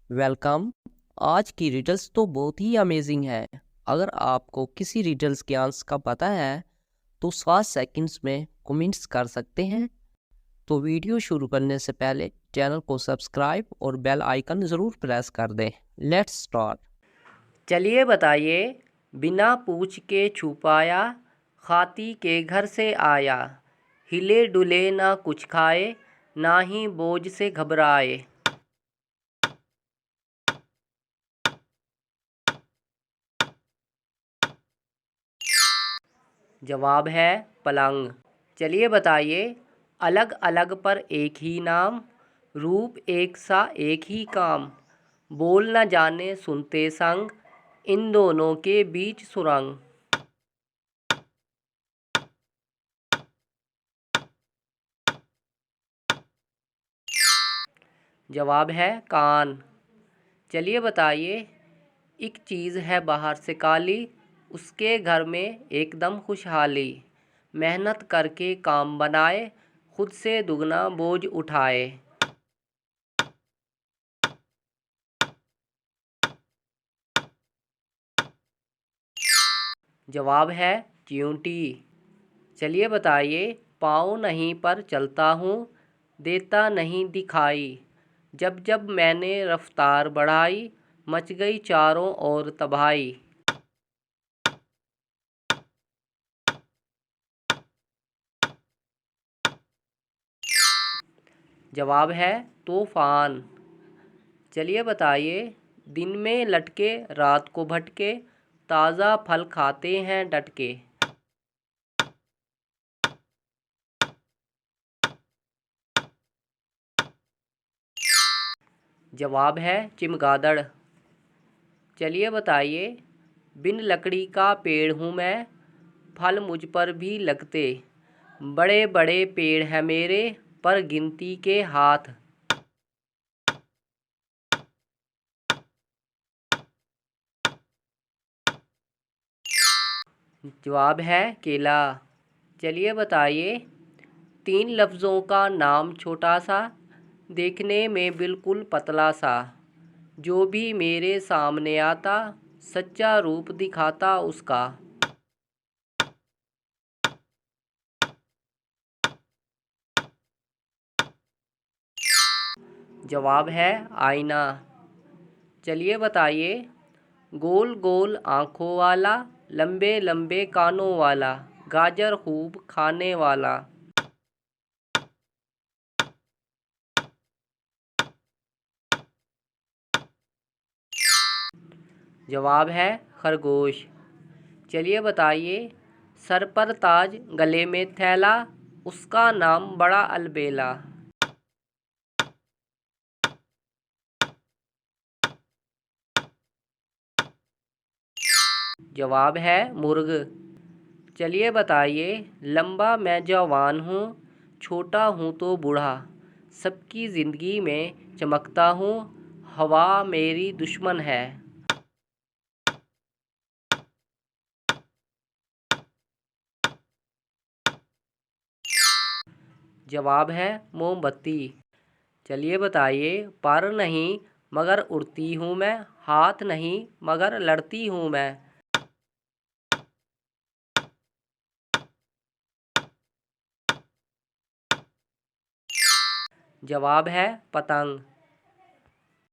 Welcome. आज की riddles तो बहुत ही अमेजिंग है। अगर आपको किसी रिडल्स के आंसर का पता है तो 7 सेकंड्स में कमेंट्स कर सकते हैं। तो वीडियो शुरू करने से पहले चैनल को सब्सक्राइब और बेल आइकन ज़रूर प्रेस कर दें। Let's start. चलिए बताइए। बिना पूछ के छुपाया, खाती के घर से आया, हिले डुले ना कुछ खाए, ना ही बोझ से घबराए। जवाब है पलंग। चलिए बताइए। अलग अलग पर एक ही नाम, रूप एक सा एक ही काम, बोल न जाने सुनते संग, इन दोनों के बीच सुरंग। जवाब है कान। चलिए बताइए। एक चीज़ है बाहर से काली, उसके घर में एकदम खुशहाली, मेहनत करके काम बनाए, खुद से दुगना बोझ उठाए। जवाब है चींटी। चलिए बताइए। पाँव नहीं पर चलता हूँ, देता नहीं दिखाई, जब जब मैंने रफ्तार बढ़ाई, मच गई चारों ओर तबाही। जवाब है तूफान। चलिए बताइए। दिन में लटके रात को भटके, ताज़ा फल खाते हैं डट के। जवाब है चिमगादड़। चलिए बताइए। बिन लकड़ी का पेड़ हूँ मैं, फल मुझ पर भी लगते, बड़े बड़े पेड़ हैं मेरे, पर गिनती के हाथ। जवाब है केला। चलिए बताइए। 3 लफ्ज़ों का नाम छोटा सा, देखने में बिल्कुल पतला सा, जो भी मेरे सामने आता, सच्चा रूप दिखाता उसका। जवाब है आईना। चलिए बताइए। गोल गोल आँखों वाला, लंबे लंबे कानों वाला, गाजर खूब खाने वाला। जवाब है खरगोश। चलिए बताइए। सर पर ताज, गले में थैला, उसका नाम बड़ा अलबेला। जवाब है मुर्ग। चलिए बताइए। लंबा मैं जवान हूँ, छोटा हूँ तो बूढ़ा, सबकी ज़िंदगी में चमकता हूँ, हवा मेरी दुश्मन है। जवाब है मोमबत्ती। चलिए बताइए। पर नहीं मगर उड़ती हूँ मैं, हाथ नहीं मगर लड़ती हूँ मैं। जवाब है पतंग।